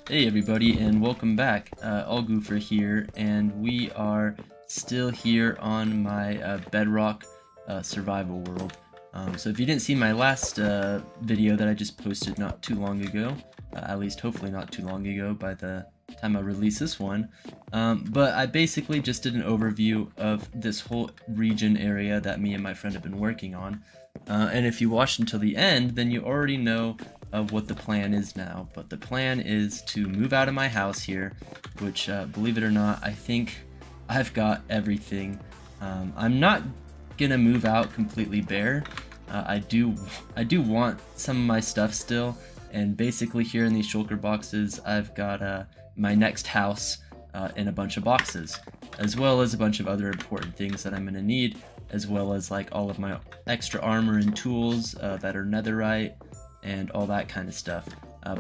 Hey everybody, and welcome back. Allgoofer here, and we are still here on my Bedrock survival world. So if you didn't see my last video that I just posted not too long ago, at least hopefully not too long ago by the time I release this one, but I basically just did an overview of this whole region area that me and my friend have been working on. And if you watched until the end, then you already know of what the plan is now. But the plan is to move out of my house here, which believe it or not, I think I've got everything. I'm not gonna move out completely bare. I do want some of my stuff still, and basically here in these shulker boxes I've got my next house in a bunch of boxes, as well as a bunch of other important things that I'm gonna need, as well as like all of my extra armor and tools that are netherite and all that kind of stuff.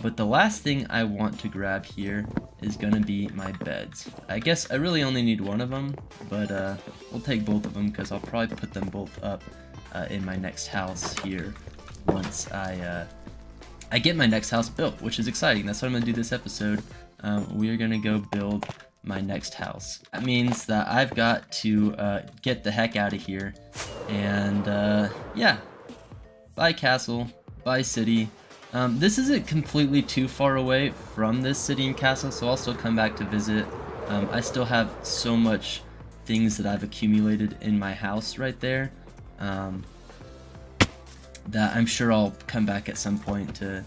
But the last thing I want to grab here is gonna be my beds. I guess I really only need one of them, but we'll take both of them because I'll probably put them both up in my next house here once I get my next house built, which is exciting. That's what I'm gonna do this episode. We are gonna go build my next house. That means that I've got to get the heck out of here, and yeah, bye castle. Bye city. This isn't completely too far away from this city and castle, so I'll still come back to visit. I still have so much things that I've accumulated in my house right there that I'm sure I'll come back at some point to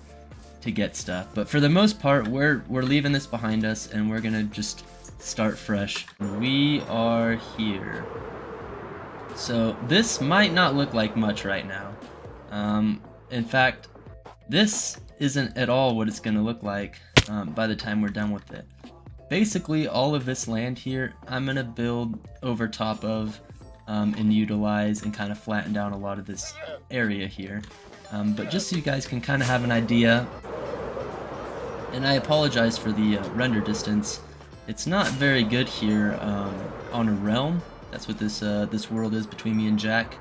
get stuff. But for the most part, we're leaving this behind us and we're gonna just start fresh. We are here. So this might not look like much right now. In fact, this isn't at all what it's going to look like by the time we're done with it. Basically, all of this land here, I'm going to build over top of and utilize and kind of flatten down a lot of this area here. But just so you guys can kind of have an idea, and I apologize for the render distance, it's not very good here on a realm. That's what this world is between me and Jack.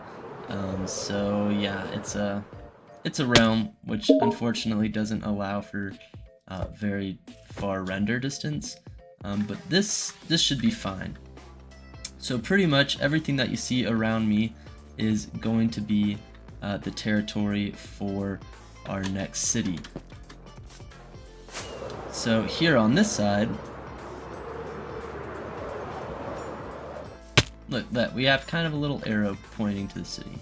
So yeah, it's a realm, which unfortunately doesn't allow for very far render distance, but this should be fine. So pretty much everything that you see around me is going to be the territory for our next city. So here on this side, look, that we have kind of a little arrow pointing to the city.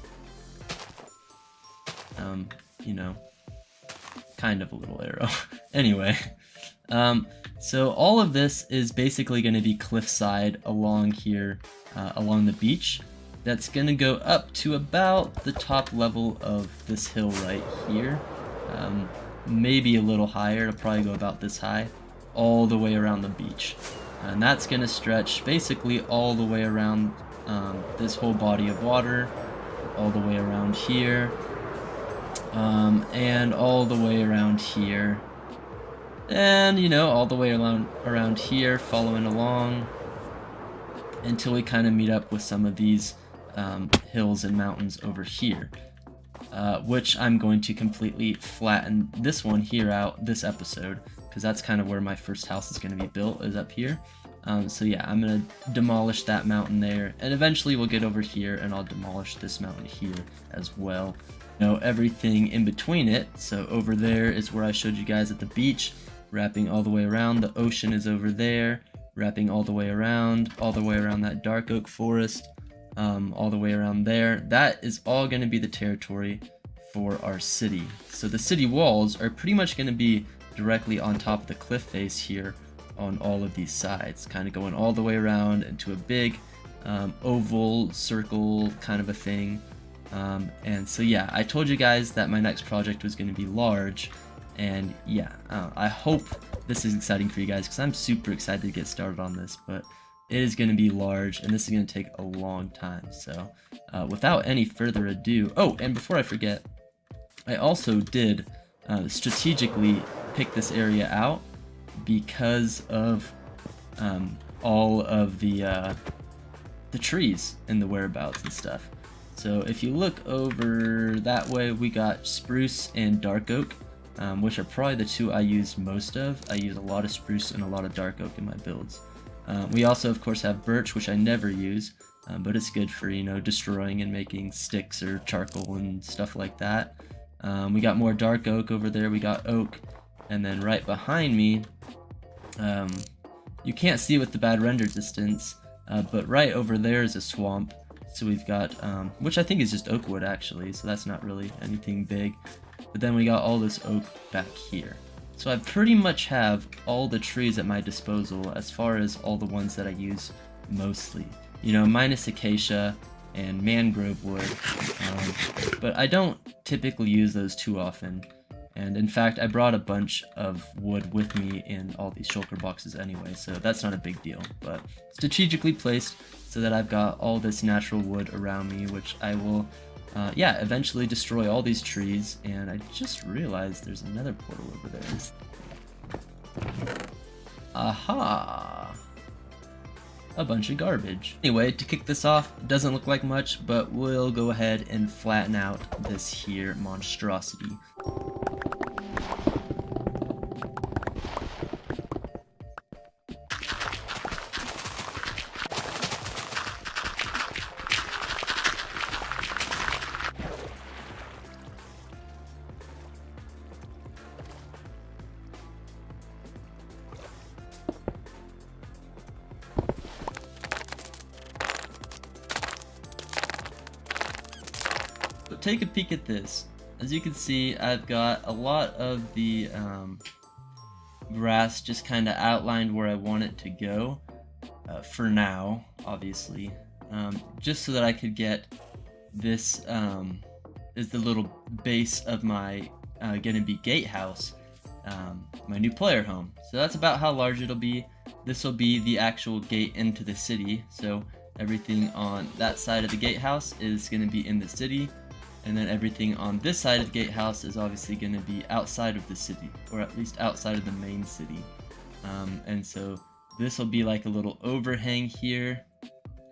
You know, kind of a little arrow. Anyway, so all of this is basically going to be cliffside along here, along the beach. That's going to go up to about the top level of this hill right here. Maybe a little higher. It'll probably go about this high, all the way around the beach. And that's going to stretch basically all the way around this whole body of water, all the way around here. And all the way around here, and you know, all the way around here, following along until we kind of meet up with some of these hills and mountains over here, which I'm going to completely flatten this one here out this episode, because that's kind of where my first house is going to be built, is up here. So yeah, I'm going to demolish that mountain there, and eventually we'll get over here and I'll demolish this mountain here as well. Know everything in between it. So over there is where I showed you guys at the beach, wrapping all the way around. The ocean is over there, wrapping all the way around that dark oak forest, all the way around there. That is all going to be the territory for our city. So the city walls are pretty much going to be directly on top of the cliff face here on all of these sides, kind of going all the way around into a big oval circle kind of a thing. And so yeah, I told you guys that my next project was going to be large, and yeah, I hope this is exciting for you guys, because I'm super excited to get started on this, but it is going to be large, and this is going to take a long time. So without any further ado, oh, and before I forget, I also did strategically pick this area out because of all of the trees and the whereabouts and stuff. So if you look over that way, we got spruce and dark oak which are probably the two I use most of. I use a lot of spruce and a lot of dark oak in my builds. We also, of course, have birch, which I never use, but it's good for, you know, destroying and making sticks or charcoal and stuff like that. We got more dark oak over there, we got oak, and then right behind me, you can't see with the bad render distance, but right over there is a swamp. So we've got, which I think is just oak wood actually, so that's not really anything big. But then we got all this oak back here. So I pretty much have all the trees at my disposal as far as all the ones that I use mostly. You know, minus acacia and mangrove wood, but I don't typically use those too often. And in fact, I brought a bunch of wood with me in all these shulker boxes anyway, so that's not a big deal. But strategically placed so that I've got all this natural wood around me, which I will, yeah, eventually destroy all these trees. And I just realized there's another portal over there. Aha! A bunch of garbage. Anyway, to kick this off, it doesn't look like much, but we'll go ahead and flatten out this here monstrosity. So take a peek at this. As you can see, I've got a lot of the grass just kind of outlined where I want it to go for now, obviously, just so that I could get this is the little base of my gonna be Gatehouse, my new player home. So that's about how large it'll be. This will be the actual gate into the city, so everything on that side of the Gatehouse is gonna be in the city. And then everything on this side of the Gatehouse is obviously going to be outside of the city, or at least outside of the main city. And so this will be like a little overhang here,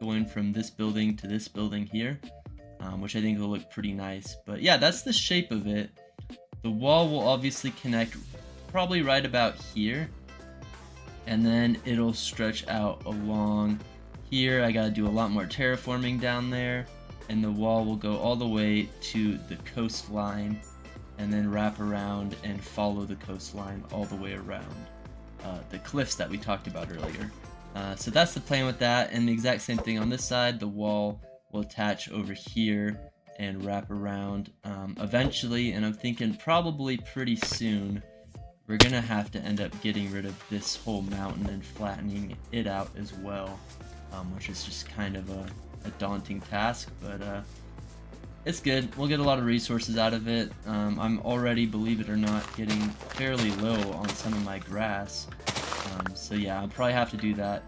going from this building to this building here, which I think will look pretty nice. But yeah, that's the shape of it. The wall will obviously connect probably right about here, and then it'll stretch out along here. I got to do a lot more terraforming down there. And the wall will go all the way to the coastline and then wrap around and follow the coastline all the way around the cliffs that we talked about earlier. So that's the plan with that, and the exact same thing on this side. The wall will attach over here and wrap around eventually, and I'm thinking probably pretty soon we're gonna have to end up getting rid of this whole mountain and flattening it out as well, which is just kind of a daunting task, but it's good. We'll get a lot of resources out of it. I'm already, believe it or not, getting fairly low on some of my grass, so yeah, I'll probably have to do that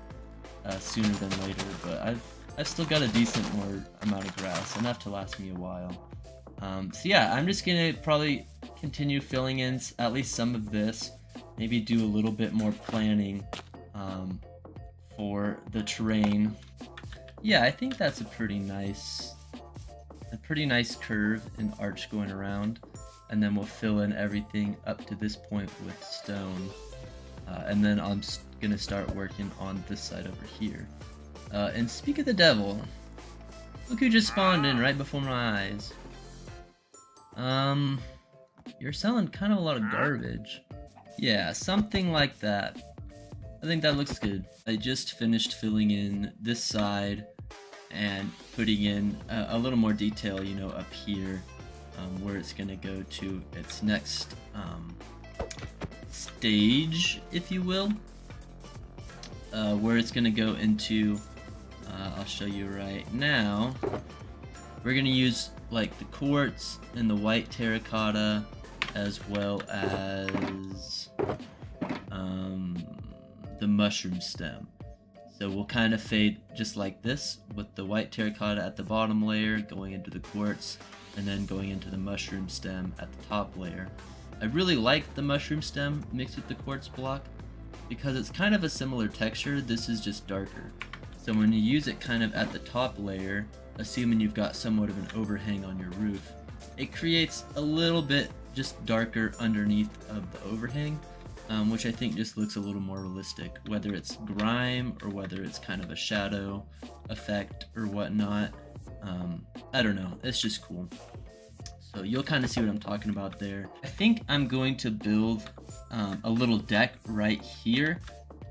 sooner than later, but I've still got a decent more amount of grass, enough to last me a while. So yeah, I'm just gonna probably continue filling in at least some of this, maybe do a little bit more planning for the terrain. Yeah, I think that's a pretty nice curve and arch going around, and then we'll fill in everything up to this point with stone, and then I'm gonna start working on this side over here. And speak of the devil, look who just spawned in right before my eyes. You're selling kind of a lot of garbage. Yeah, something like that. I think that looks good. I just finished filling in this side and putting in a little more detail, you know, up here, where it's gonna go to its next stage, if you will, where it's gonna go into, I'll show you right now. We're gonna use like the quartz and the white terracotta, as well as the mushroom stem. So we'll kind of fade just like this, with the white terracotta at the bottom layer going into the quartz, and then going into the mushroom stem at the top layer. I really like the mushroom stem mixed with the quartz block because it's kind of a similar texture. This is just darker. So when you use it kind of at the top layer, assuming you've got somewhat of an overhang on your roof, it creates a little bit just darker underneath of the overhang, which I think just looks a little more realistic, whether it's grime or whether it's kind of a shadow effect or whatnot. I don't know, it's just cool. So you'll kind of see what I'm talking about there. I think I'm going to build a little deck right here,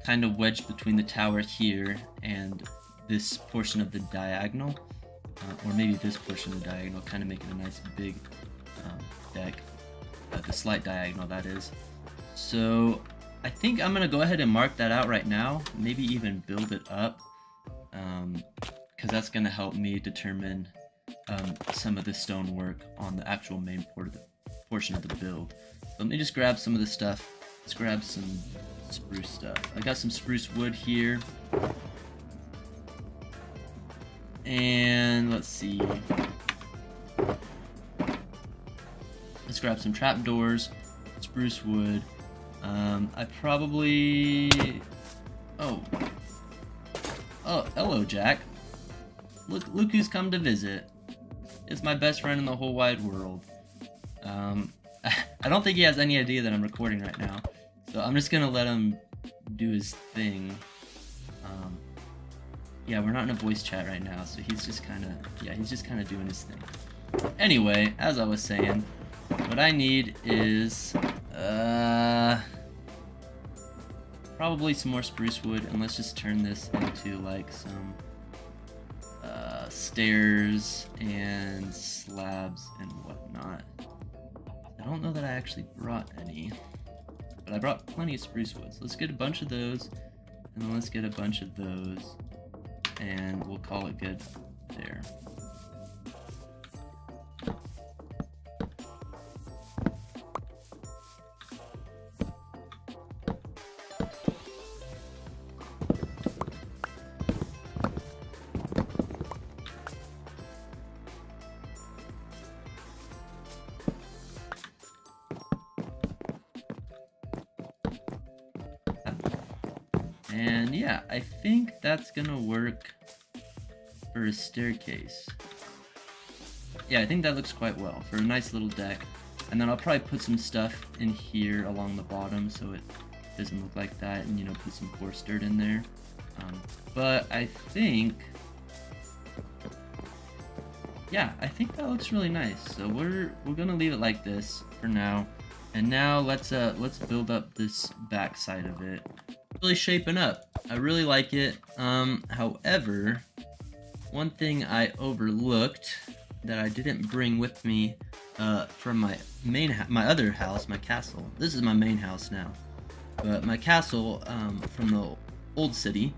kind of wedged between the tower here and this portion of the diagonal, or maybe this portion of the diagonal, kind of make it a nice big deck, the slight diagonal that is. So I think I'm gonna go ahead and mark that out right now, maybe even build it up, because that's gonna help me determine some of the stonework on the actual main portion of the build. So let me just grab some of the stuff. Let's grab some spruce stuff. I got some spruce wood here. And let's see. Let's grab some trapdoors, spruce wood. I probably... Oh, hello, Jack. Look who's come to visit. It's my best friend in the whole wide world. I don't think he has any idea that I'm recording right now, so I'm just gonna let him do his thing. Yeah, we're not in a voice chat right now, so he's just kind of doing his thing. Anyway, as I was saying, what I need is probably some more spruce wood, and let's just turn this into like some stairs and slabs and whatnot. I don't know that I actually brought any, but I brought plenty of spruce wood. So let's get a bunch of those, and then let's get a bunch of those, and we'll call it good there. And yeah, I think that's gonna work for a staircase. Yeah, I think that looks quite well for a nice little deck. And then I'll probably put some stuff in here along the bottom so it doesn't look like that, and, you know, put some coarse dirt in there. But I think, yeah, I think that looks really nice. So we're gonna leave it like this for now. And now let's build up this back side of it. Really shaping up. I really like it. However, one thing I overlooked that I didn't bring with me from my other house, my castle. This is my main house now, but my castle from the old city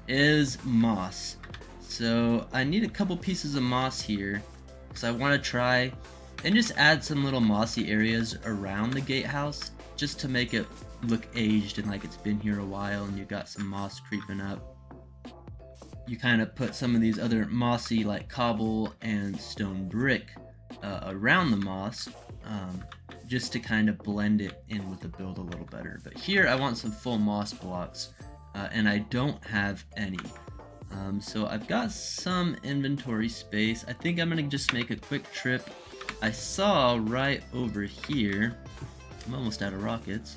is moss. So I need a couple pieces of moss here because I want to try and just add some little mossy areas around the gatehouse just to make it look aged and like it's been here a while, and you got some moss creeping up. You kind of put some of these other mossy like cobble and stone brick around the moss, just to kind of blend it in with the build a little better. But here I want some full moss blocks, and I don't have any. So I've got some inventory space. I think I'm gonna just make a quick trip. I saw right over here, I'm almost out of rockets,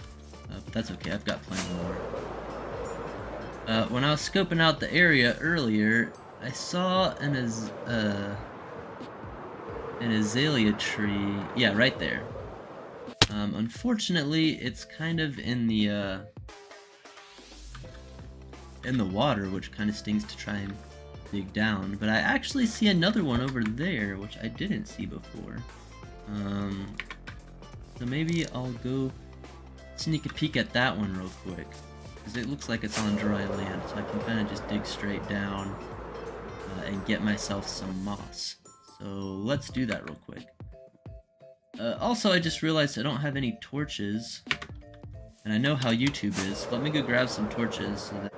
but that's okay, I've got plenty more. When I was scoping out the area earlier, I saw an azalea tree, yeah, right there. Unfortunately, it's kind of in the water, which kind of stings to try and dig down, but I actually see another one over there, which I didn't see before. So maybe I'll go sneak a peek at that one real quick, because it looks like it's on dry land, so I can kind of just dig straight down and get myself some moss. So let's do that real quick. Also, I just realized I don't have any torches, and I know how YouTube is. Let me go grab some torches. So that...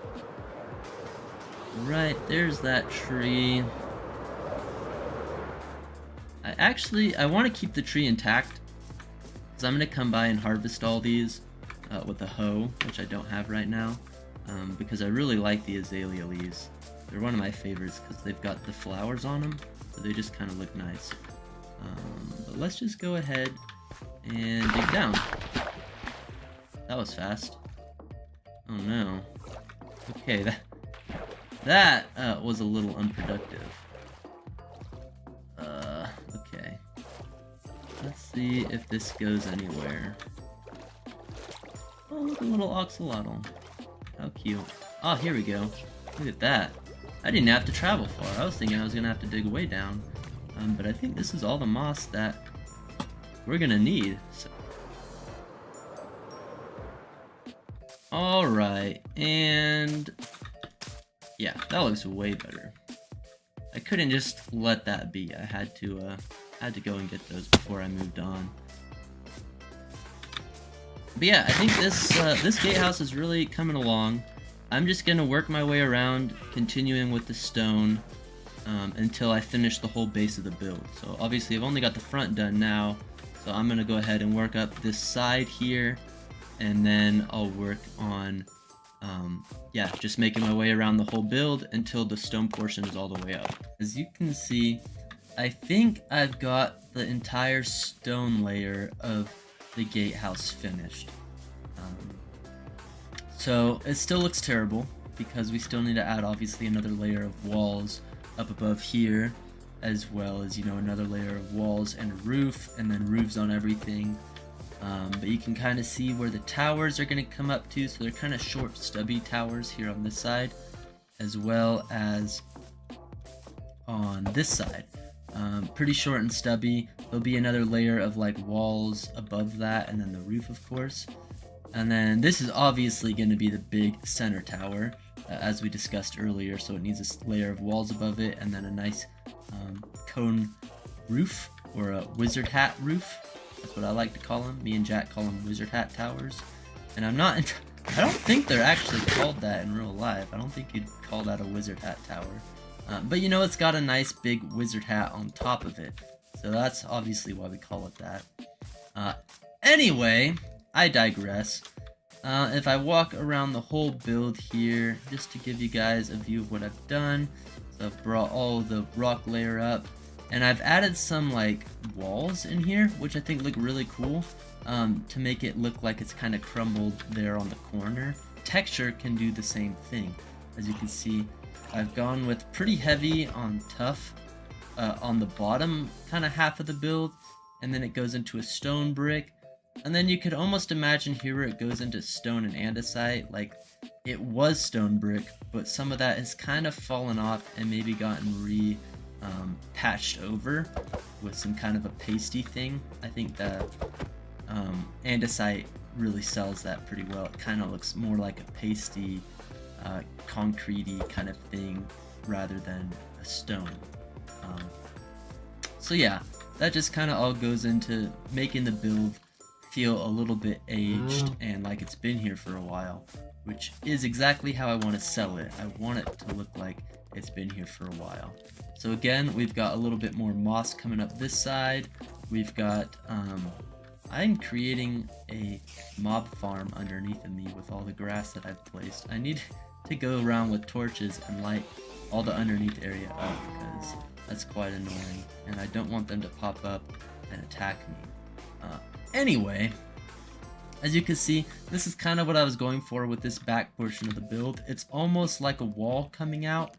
Right, there's that tree. I want to keep the tree intact, because I'm going to come by and harvest all these with a hoe, which I don't have right now, because I really like the azalea leaves. They're one of my favorites because they've got the flowers on them, so they just kind of look nice. But let's just go ahead and dig down. That was fast. Oh no. Okay, that was a little unproductive. Okay. Let's see if this goes anywhere. Oh, look, a little axolotl. How cute. Oh, here we go. Look at that. I didn't have to travel far. I was thinking I was gonna have to dig way down. But I think this is all the moss that we're gonna need. So. Alright, and yeah, that looks way better. I couldn't just let that be. I had to go and get those before I moved on. But yeah, I think this gatehouse is really coming along. I'm just gonna work my way around, continuing with the stone until I finish the whole base of the build. So obviously I've only got the front done now, so I'm gonna go ahead and work up this side here, and then I'll work on yeah, just making my way around the whole build until the stone portion is all the way up. As you can see, I think I've got the entire stone layer of the gatehouse finished. So it still looks terrible because we still need to add obviously another layer of walls up above here, as well as, you know, another layer of walls and a roof, and then roofs on everything. But you can kind of see where the towers are going to come up to, so they're kind of short, stubby towers here on this side, as well as on this side. Pretty short and stubby. There'll be another layer of like walls above that, and then the roof, of course. And then this is obviously going to be the big center tower, as we discussed earlier, so it needs a layer of walls above it, and then a nice cone roof, or a wizard hat roof. That's what I like to call them. Me and Jack call them wizard hat towers. And I don't think they're actually called that in real life. I don't think you'd call that a wizard hat tower. But you know, it's got a nice big wizard hat on top of it. So that's obviously why we call it that. Anyway, I digress. If I walk around the whole build here, just to give you guys a view of what I've done. So I've brought all the rock layer up. And I've added some like walls in here, which I think look really cool, to make it look like it's kind of crumbled there on the corner. Texture can do the same thing. As you can see, I've gone with pretty heavy on tough on the bottom kind of half of the build, and then it goes into a stone brick. And then you could almost imagine here where it goes into stone and andesite, like it was stone brick, but some of that has kind of fallen off and maybe gotten patched over with some kind of a pasty thing. I think that andesite really sells that pretty well. It kind of looks more like a pasty, concrete-y kind of thing rather than a stone. So yeah, that just kind of all goes into making the build feel a little bit aged and like it's been here for a while, which is exactly how I want to sell it. I want it to look like it's been here for a while. So again, we've got a little bit more moss coming up this side. We've got, I'm creating a mob farm underneath of me with all the grass that I've placed. I need to go around with torches and light all the underneath area up because that's quite annoying, and I don't want them to pop up and attack me. Anyway, as you can see, this is kind of what I was going for with this back portion of the build. It's almost like a wall coming out,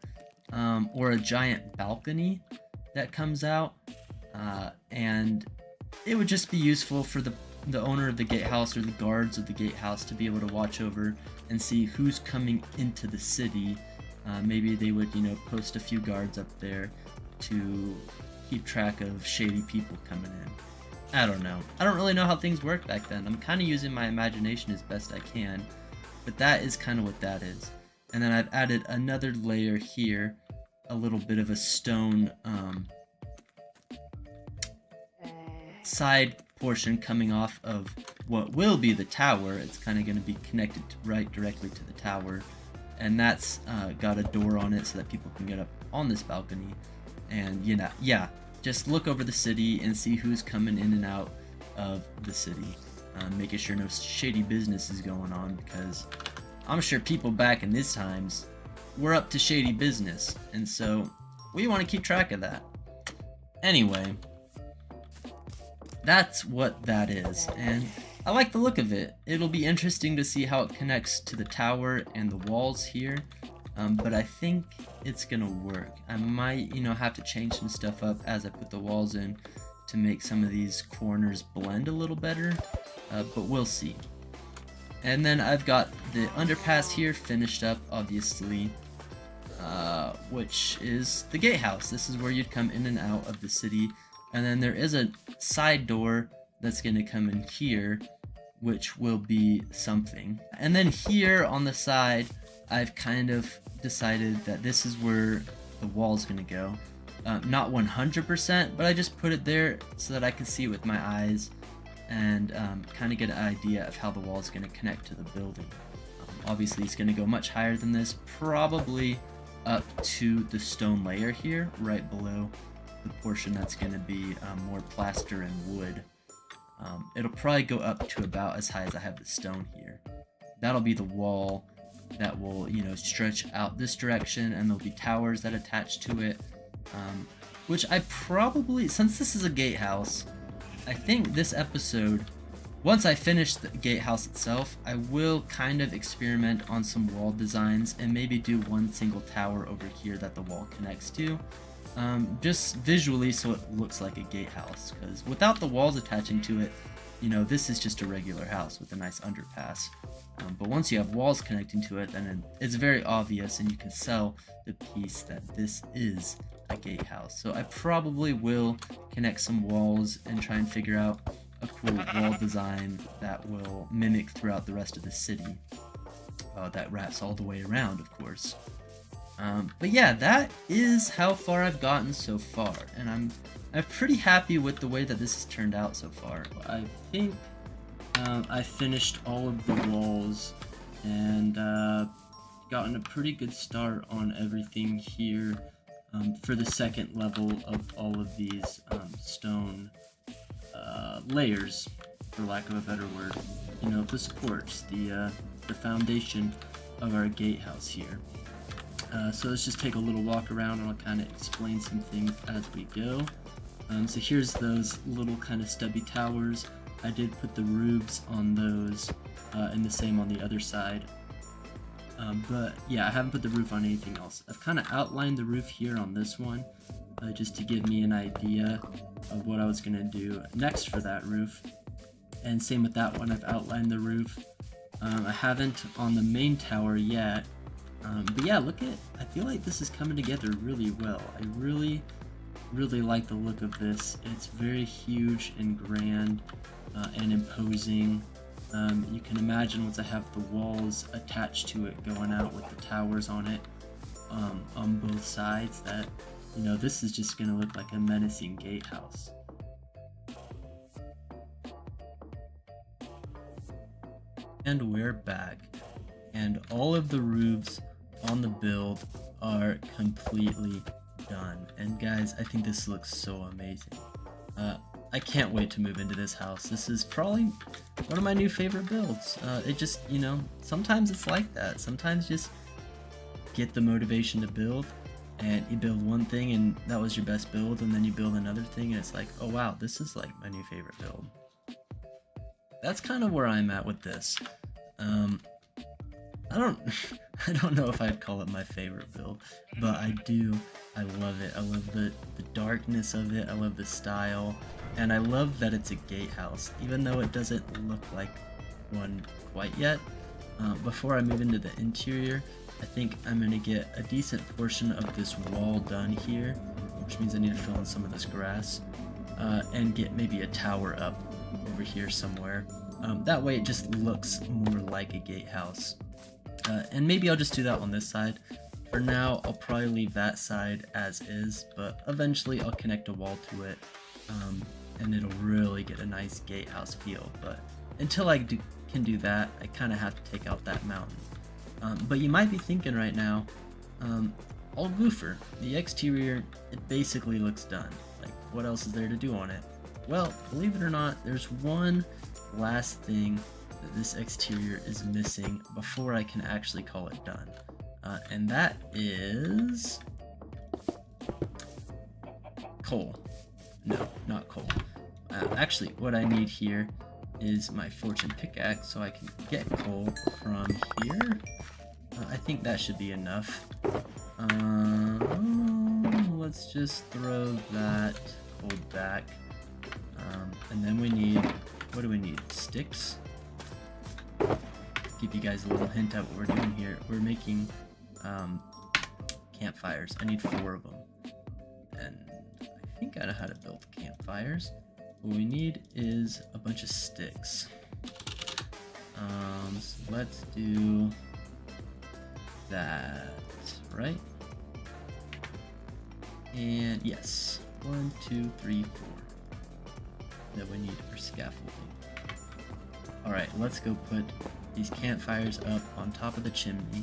or a giant balcony that comes out, and it would just be useful for the owner of the gatehouse or the guards of the gatehouse to be able to watch over and see who's coming into the city. Maybe they would, you know, post a few guards up there to keep track of shady people coming in. I don't know. I don't really know how things worked back then. I'm kind of using my imagination as best I can, but that is kind of what that is. And then I've added another layer here, a little bit of a stone side portion coming off of what will be the tower. It's kind of going to be connected right directly to the tower, and that's got a door on it so that people can get up on this balcony. And you know, yeah, just look over the city and see who's coming in and out of the city, making sure no shady business is going on, because I'm sure people back in these times were up to shady business, and so we want to keep track of that. Anyway, that's what that is, and I like the look of it. It'll be interesting to see how it connects to the tower and the walls here, but I think it's gonna work. I might, have to change some stuff up as I put the walls in to make some of these corners blend a little better, but we'll see. And then I've got the underpass here finished up, obviously, which is the gatehouse. This is where you'd come in and out of the city. And then there is a side door that's going to come in here, which will be something. And then here on the side, I've kind of decided that this is where the wall's going to go. Not 100%, but I just put it there so that I can see it with my eyes and kind of get an idea of how the wall is going to connect to the building. Obviously, it's going to go much higher than this, probably up to the stone layer here, right below the portion that's going to be more plaster and wood. It'll probably go up to about as high as I have the stone here. That'll be the wall that will, stretch out this direction, and there'll be towers that attach to it, which I probably, since this is a gatehouse, I think this episode, once I finish the gatehouse itself, I will kind of experiment on some wall designs and maybe do one single tower over here that the wall connects to, just visually so it looks like a gatehouse, because without the walls attaching to it, this is just a regular house with a nice underpass. But once you have walls connecting to it, then it's very obvious and you can sell the piece that this is a gatehouse. So I probably will connect some walls and try and figure out a cool wall design that will mimic throughout the rest of the city. That wraps all the way around, of course. But yeah, that is how far I've gotten so far, and I'm pretty happy with the way that this has turned out so far. I think I finished all of the walls and gotten a pretty good start on everything here for the second level of all of these stone layers, for lack of a better word. The supports, the foundation of our gatehouse here. So let's just take a little walk around and I'll kind of explain some things as we go. So here's those little kind of stubby towers. I did put the roofs on those and the same on the other side. But yeah, I haven't put the roof on anything else. I've kind of outlined the roof here on this one just to give me an idea of what I was going to do next for that roof. And same with that one, I've outlined the roof. I haven't on the main tower yet. But yeah, I feel like this is coming together really well. I really like the look of this. It's very huge and grand and imposing. You can imagine once I have the walls attached to it going out with the towers on it on both sides that, this is just going to look like a menacing gatehouse. And we're back. And all of the roofs on the build are completely done. And guys, I think this looks so amazing. I can't wait to move into this house. This is probably one of my new favorite builds. It just, sometimes it's like that. Sometimes just get the motivation to build and you build one thing and that was your best build, and then you build another thing and it's like, oh wow, this is like my new favorite build. That's kind of where I'm at with this. I don't know if I'd call it my favorite build, but I love it. I love the darkness of it, I love the style, and I love that it's a gatehouse, even though it doesn't look like one quite yet. Before I move into the interior, I think I'm going to get a decent portion of this wall done here, which means I need to fill in some of this grass, and get maybe a tower up over here somewhere. That way it just looks more like a gatehouse. And maybe I'll just do that on this side. For now, I'll probably leave that side as is, but eventually I'll connect a wall to it, and it'll really get a nice gatehouse feel. But until I can do that, I kind of have to take out that mountain. But you might be thinking right now, all goofer, the exterior, it basically looks done. Like, what else is there to do on it? Well, believe it or not, there's one last thing that this exterior is missing before I can actually call it done. And that is coal. No, not coal. Actually, what I need here is my fortune pickaxe so I can get coal from here. I think that should be enough. Let's just throw that coal back. And then we need, what do we need? Sticks? Give you guys a little hint at what we're doing here. We're making campfires. I need 4 of them. And I think I know how to build campfires. What we need is a bunch of sticks. So let's do that, right? And yes, 1, 2, 3, 4 that we need for scaffolding. Alright, let's go put these campfires up on top of the chimney,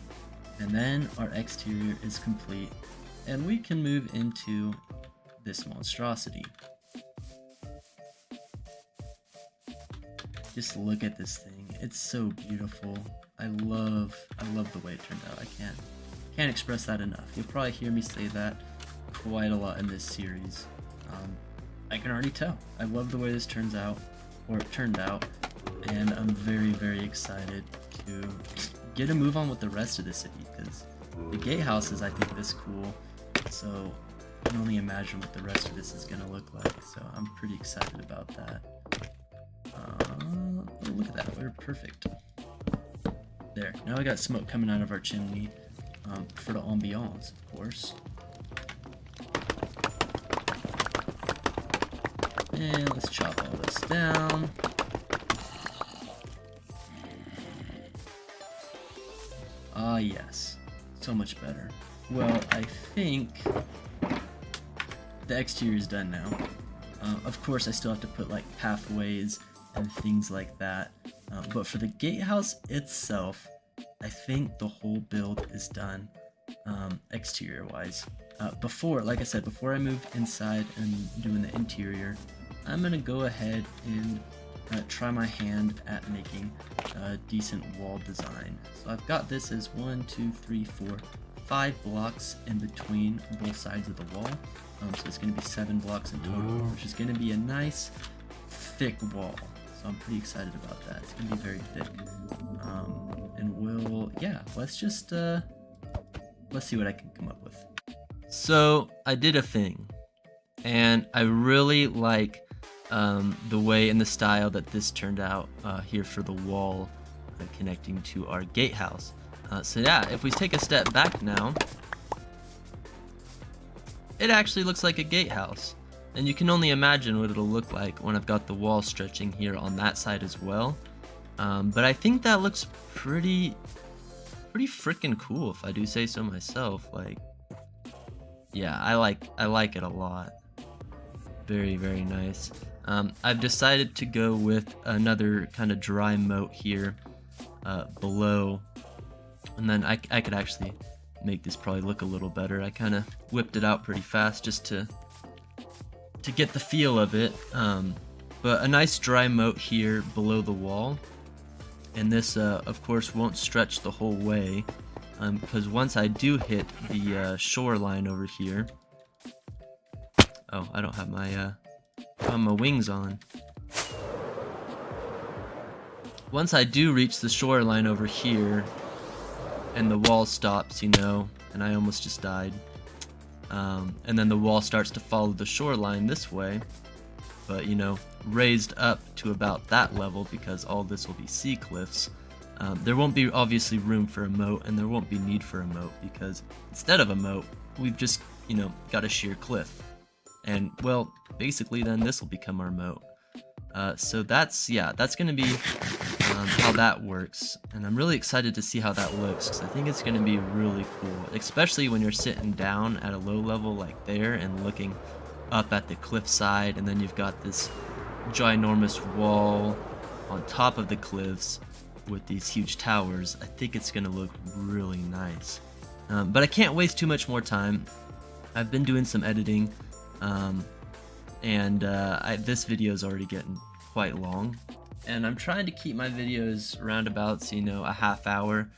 and then our exterior is complete, and we can move into this monstrosity. Just look at this thing. It's so beautiful. I love the way it turned out. I can't express that enough. You'll probably hear me say that quite a lot in this series. I can already tell. I love the way this turns out, or it turned out, and I'm very, very excited to get a move on with the rest of the city, because the gatehouse is, I think, this cool, so I can only imagine what the rest of this is going to look like, so I'm pretty excited about that. Oh, look at that, we're perfect. There, now we got smoke coming out of our chimney, for the ambiance, of course. And let's chop all this down. Ah, yes. So much better. Well, I think the exterior is done now. Of course, I still have to put like pathways and things like that. But for the gatehouse itself, I think the whole build is done exterior-wise. Before, like I said, before I move inside and doing the interior, I'm gonna go ahead and try my hand at making a decent wall design. So I've got this as 1, 2, 3, 4, 5 blocks in between both sides of the wall. So it's gonna be 7 blocks in total, which is gonna be a nice thick wall. So I'm pretty excited about that. It's gonna be very thick. And we'll, yeah, let's just, let's see what I can come up with. So I did a thing, and I really like the way and the style that this turned out here for the wall connecting to our gatehouse. So yeah, if we take a step back now, it actually looks like a gatehouse. And you can only imagine what it'll look like when I've got the wall stretching here on that side as well. But I think that looks pretty freaking cool, if I do say so myself. Like, yeah, I like it a lot. Very, very nice. I've decided to go with another kind of dry moat here below, and then I could actually make this probably look a little better. I kind of whipped it out pretty fast just to get the feel of it. But a nice dry moat here below the wall, and this of course won't stretch the whole way, because once I do hit the shoreline over here, oh, I don't have my wings on. Once I do reach the shoreline over here and the wall stops, you know, and I almost just died, and then the wall starts to follow the shoreline this way, but you know, raised up to about that level, because all this will be sea cliffs. There won't be obviously room for a moat, and there won't be need for a moat, because instead of a moat, we've just, you know, got a sheer cliff. And well, basically then this will become our moat. So that's gonna be how that works, and I'm really excited to see how that looks, because I think it's gonna be really cool, especially when you're sitting down at a low level like there and looking up at the cliffside, and then you've got this ginormous wall on top of the cliffs with these huge towers. I think it's gonna look really nice. But I can't waste too much more time. I've been doing some editing, and this video is already getting quite long, and I'm trying to keep my videos roundabouts, you know, a half hour,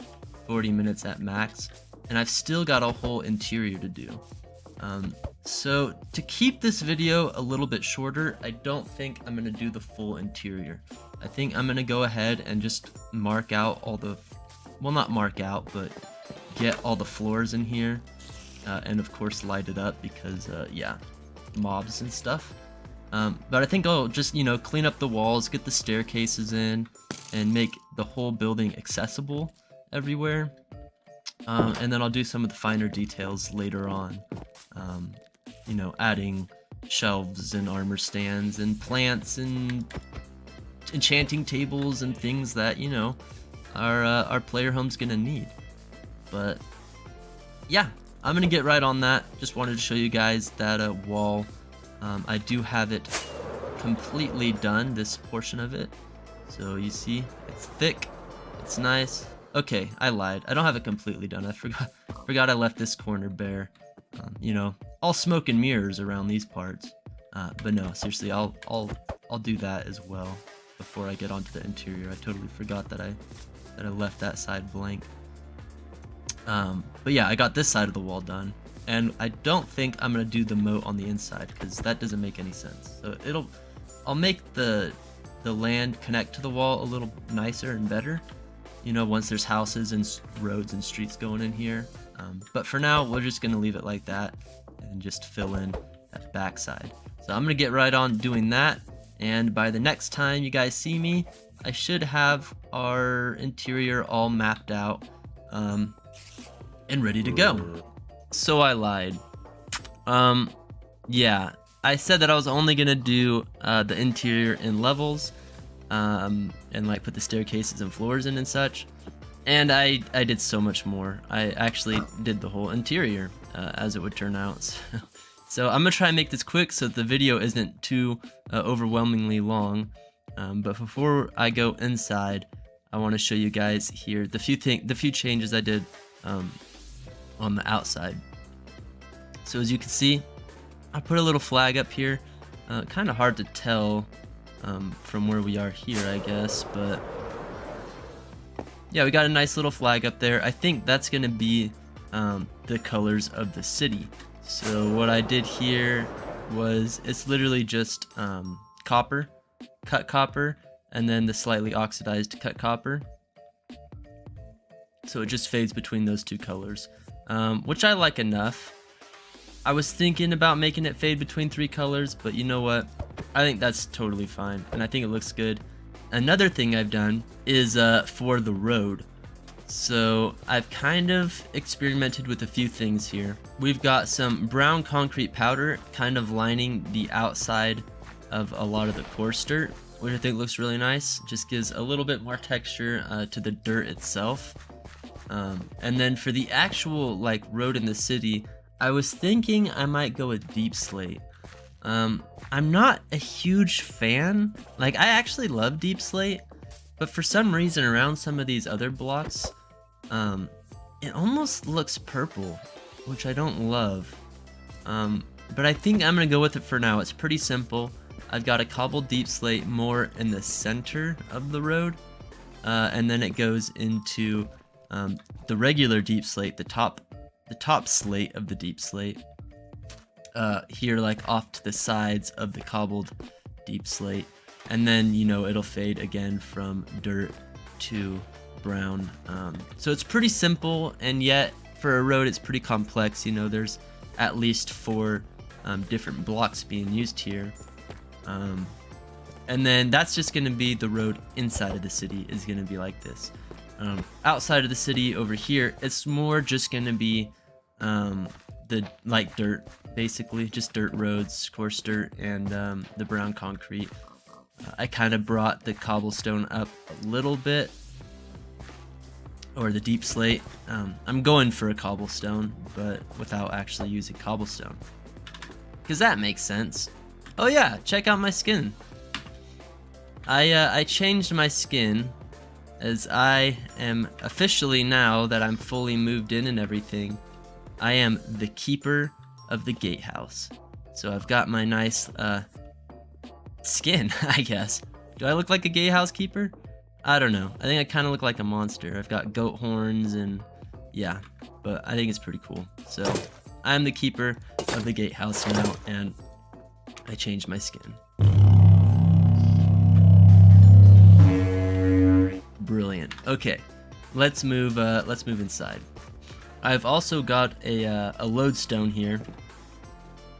40 minutes at max, and I've still got a whole interior to do. So to keep this video a little bit shorter, I don't think I'm going to do the full interior. I think I'm going to go ahead and just mark out all the, well, not mark out, but get all the floors in here. And of course light it up because, yeah, mobs and stuff. But I think I'll just, you know, clean up the walls, get the staircases in, and make the whole building accessible everywhere. And then I'll do some of the finer details later on. You know, adding shelves and armor stands and plants and enchanting tables and things that, you know, our player home's gonna need. But yeah, I'm gonna get right on that. Just wanted to show you guys that wall. I do have it completely done, this portion of it. So you see, it's thick, it's nice. Okay, I lied. I don't have it completely done. I forgot I left this corner bare. You know, all smoke and mirrors around these parts. But no, seriously, I'll do that as well before I get onto the interior. I totally forgot that I left that side blank. But yeah, I got this side of the wall done, and I don't think I'm gonna do the moat on the inside because that doesn't make any sense. So I'll make the land connect to the wall a little nicer and better, you know, once there's houses and roads and streets going in here. But for now, we're just gonna leave it like that and just fill in that backside. So I'm gonna get right on doing that, and by the next time you guys see me, I should have our interior all mapped out and ready to go. So I lied. Yeah, I said that I was only gonna do the interior in levels, and like put the staircases and floors in and such. And I did so much more. I actually did the whole interior, as it would turn out. So I'm gonna try and make this quick so that the video isn't too overwhelmingly long. But before I go inside, I want to show you guys here the few changes I did on the outside. So as you can see, I put a little flag up here. Kind of hard to tell from where we are here, I guess, but yeah, we got a nice little flag up there. I think that's gonna be the colors of the city. So what I did here was, it's literally just copper, cut copper, and then the slightly oxidized cut copper. So it just fades between those two colors, which I like enough. I was thinking about making it fade between 3 colors, but you know what? I think that's totally fine, and I think it looks good. Another thing I've done is for the road. So I've kind of experimented with a few things here. We've got some brown concrete powder kind of lining the outside of a lot of the coarse dirt, which I think looks really nice. Just gives a little bit more texture to the dirt itself. And then for the actual like road in the city, I was thinking I might go with deep slate. I'm not a huge fan. Like, I actually love deep slate, but for some reason around some of these other blocks, it almost looks purple, which I don't love. But I think I'm gonna go with it for now. It's pretty simple. I've got a cobbled deep slate more in the center of the road, and then it goes into the regular deep slate, the top slate of the deep slate. Here, like off to the sides of the cobbled deep slate, and then, you know, it'll fade again from dirt to brown. So it's pretty simple, and yet for a road it's pretty complex. You know, there's at least 4 different blocks being used here, and then that's just going to be the road inside of the city is going to be like this. Outside of the city over here, it's more just going to be the like dirt, basically just dirt roads, coarse dirt, and the brown concrete. I kind of brought the cobblestone up a little bit, or the deep slate. I'm going for a cobblestone, but without actually using cobblestone, because that makes sense. Oh yeah, check out my skin. I changed my skin, as I am officially, now that I'm fully moved in and everything, I am the keeper of the Gatehouse. So I've got my nice skin, I guess. Do I look like a Gatehouse keeper? I don't know. I think I kind of look like a monster. I've got goat horns and yeah, but I think it's pretty cool. So I'm the keeper. of the Gatehouse now, and I changed my skin. Brilliant. Okay, let's move inside. I've also got a lodestone here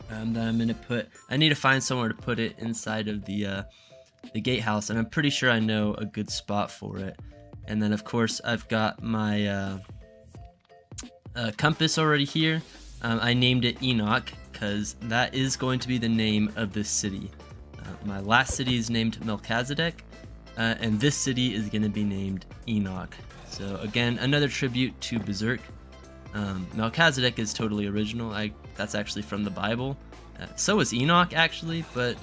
that I'm gonna put. I need to find somewhere to put it inside of the Gatehouse, and I'm pretty sure I know a good spot for it. And then of course I've got my compass already here. I named it Enoch because that is going to be the name of this city. My last city is named Melchizedek, and this city is going to be named Enoch. So again, another tribute to Berserk. Melchizedek is totally original. That's actually from the Bible. So is Enoch actually, but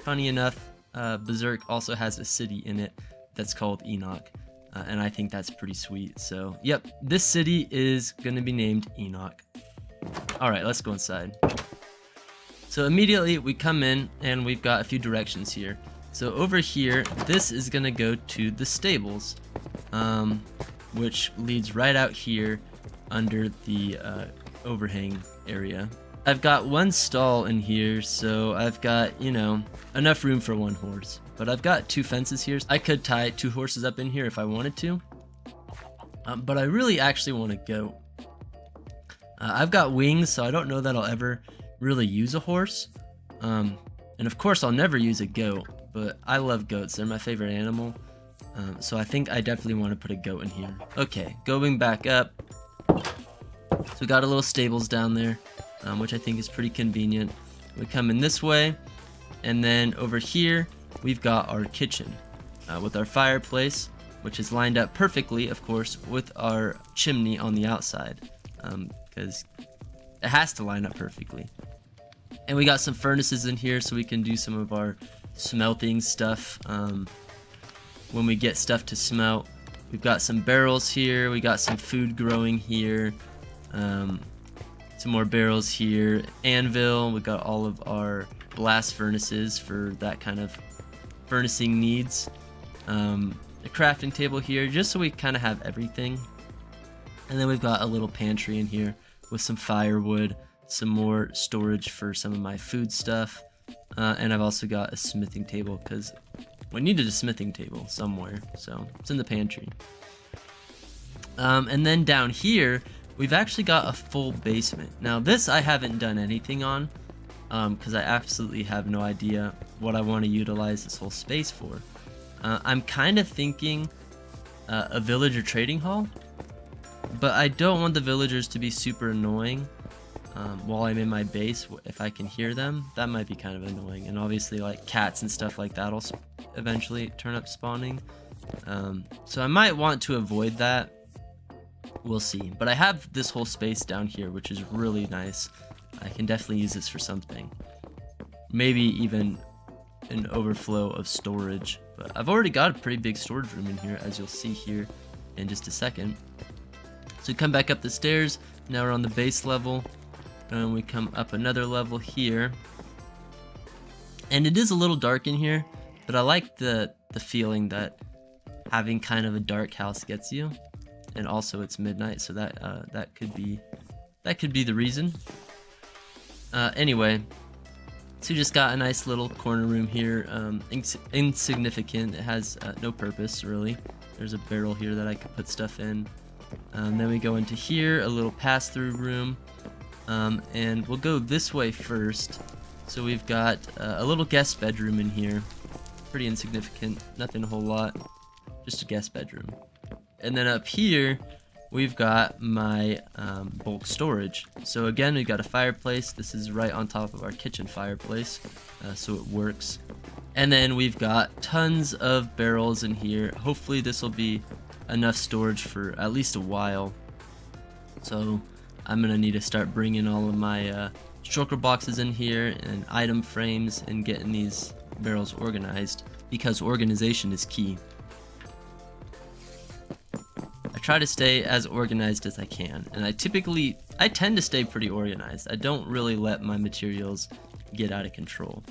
funny enough, Berserk also has a city in it that's called Enoch. And I think that's pretty sweet. So, yep, this city is going to be named Enoch. Alright, let's go inside. So immediately we come in and we've got a few directions here. So over here, this is going to go to the stables, which leads right out here under the overhang area. I've got one stall in here, so I've got, you know, enough room for one horse. But I've got two fences here. I could tie two horses up in here if I wanted to. But I really actually want to goat. I've got wings, so I don't know that I'll ever really use a horse. And of course, I'll never use a goat. But I love goats. They're my favorite animal. So I think I definitely want to put a goat in here. Okay, going back up. So we got a little stables down there, which I think is pretty convenient. We come in this way, and then over here we've got our kitchen with our fireplace, which is lined up perfectly, of course, with our chimney on the outside, because it has to line up perfectly. And we got some furnaces in here so we can do some of our smelting stuff when we get stuff to smelt. We've got some barrels here, we got some food growing here, some more barrels here, anvil, we got all of our blast furnaces for that kind of furnacing needs, a crafting table here just so we kind of have everything. And then we've got a little pantry in here with some firewood, some more storage for some of my food stuff, and I've also got a smithing table because we needed a smithing table somewhere, so it's in the pantry. And then down here we've actually got a full basement. Now this I haven't done anything on because I absolutely have no idea what I want to utilize this whole space for. I'm kind of thinking a villager trading hall, but I don't want the villagers to be super annoying while I'm in my base. If I can hear them, that might be kind of annoying, and obviously like cats and stuff like that will eventually turn up spawning, so I might want to avoid that. We'll see. But I have this whole space down here, which is really nice. I can definitely use this for something, maybe even an overflow of storage, but I've already got a pretty big storage room in here, as you'll see here in just a second. So we come back up the stairs. Now we're on the base level, and we come up another level here, and it is a little dark in here, but I like the feeling that having kind of a dark house gets you. And also it's midnight, so that could be the reason. Anyway, so we just got a nice little corner room here, insignificant. It has no purpose really. There's a barrel here that I could put stuff in. Then we go into here, a little pass-through room, and we'll go this way first. So we've got a little guest bedroom in here, pretty insignificant, nothing a whole lot, just a guest bedroom. And then up here we've got my bulk storage. So again, we've got a fireplace. This is right on top of our kitchen fireplace, so it works. And then we've got tons of barrels in here. Hopefully this will be enough storage for at least a while. So I'm gonna need to start bringing all of my shulker boxes in here and item frames and getting these barrels organized, because organization is key. I try to stay as organized as I can, and I tend to stay pretty organized. I don't really let my materials get out of control.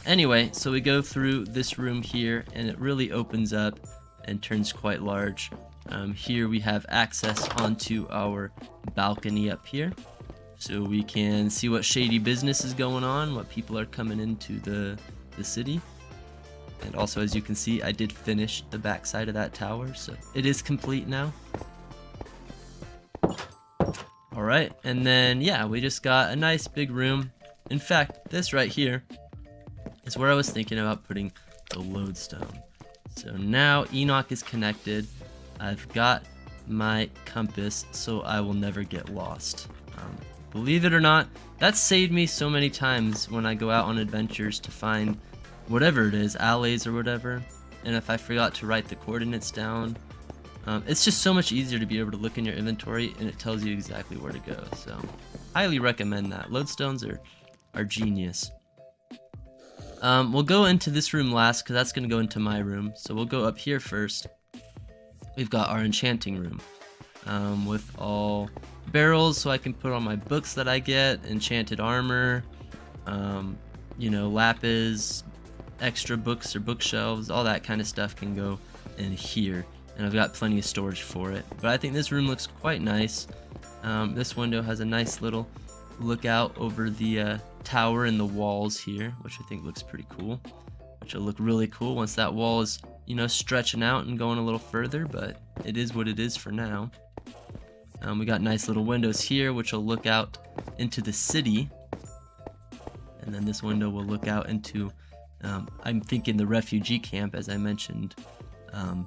Anyway, so we go through this room here, and it really opens up and turns quite large. Here we have access onto our balcony up here. so we can see what shady business is going on, what people are coming into the city. And also, as you can see, I did finish the back side of that tower, so it is complete now. Alright, and then yeah, we just got a nice big room. In fact, this right here is where I was thinking about putting the lodestone. So now Enoch is connected. I've got my compass, so I will never get lost. Believe it or not, that's saved me so many times when I go out on adventures to find whatever it is, alleys or whatever, and if I forgot to write the coordinates down, it's just so much easier to be able to look in your inventory and it tells you exactly where to go. So highly recommend that. Lodestones are genius. We'll go into this room last because that's going to go into my room, so we'll go up here first. We've got our enchanting room with all barrels, so I can put all my books that I get, enchanted armor, you know, lapis, extra books or bookshelves, all that kind of stuff can go in here, and I've got plenty of storage for it. But I think this room looks quite nice. This window has a nice little lookout over the tower and the walls here, which I think looks pretty cool, which will look really cool once that wall is, you know, stretching out and going a little further, but it is what it is for now. We got nice little windows here, which will look out into the city. And then this window will look out into, I'm thinking the refugee camp, as I mentioned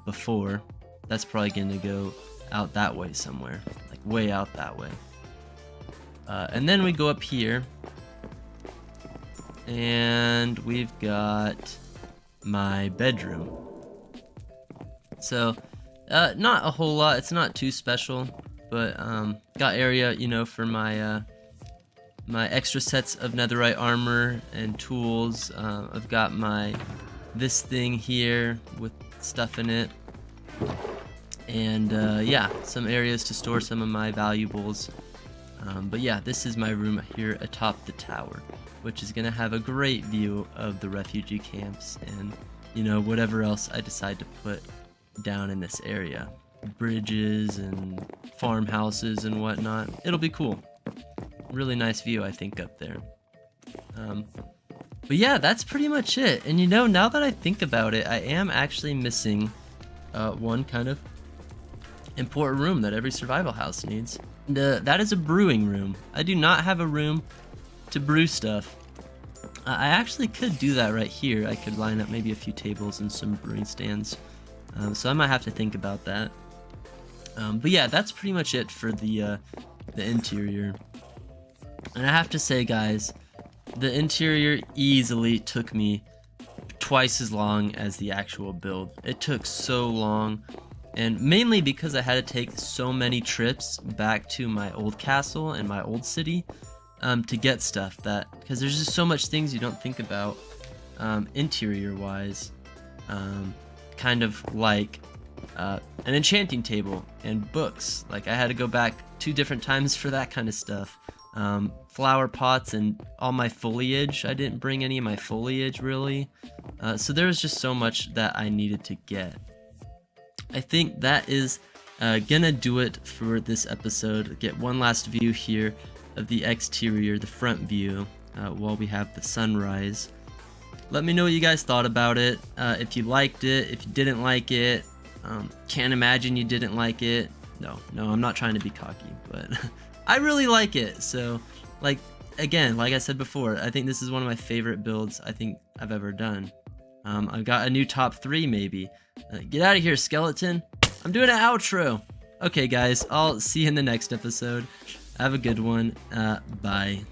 before. That's probably going to go out that way somewhere, like way out that way. And then we go up here, and we've got my bedroom. So, not a whole lot. It's not too special. But got area, you know, for my my extra sets of netherite armor and tools. I've got this thing here with stuff in it, and yeah, some areas to store some of my valuables. But yeah, this is my room here atop the tower, which is gonna have a great view of the refugee camps and, you know, whatever else I decide to put down in this area. Bridges and farmhouses and whatnot. It'll be cool. Really nice view, I think, up there. But yeah, that's pretty much it. And you know, now that I think about it, I am actually missing one kind of important room that every survival house needs. That is a brewing room. I do not have a room to brew stuff. I actually could do that right here. I could line up maybe a few tables and some brewing stands. So I might have to think about that. But yeah, that's pretty much it for the interior. And I have to say, guys, the interior easily took me twice as long as the actual build. It took so long, and mainly because I had to take so many trips back to my old castle and my old city to get stuff, because there's just so much things you don't think about interior wise, kind of like an enchanting table and books. Like, I had to go back 2 different times for that kind of stuff. Flower pots and all my foliage. I didn't bring any of my foliage really. So there was just so much that I needed to get. I think that is gonna do it for this episode. Get one last view here of the exterior, the front view, while we have the sunrise. Let me know what you guys thought about it. If you liked it, if you didn't like it. Can't imagine you didn't like it. No, I'm not trying to be cocky, but I really like it. So, like, again, like I said before, I think this is one of my favorite builds I think I've ever done. I've got a new top 3 maybe. Get out of here, skeleton. I'm doing an outro. Okay, guys, I'll see you in the next episode. Have a good one. Bye.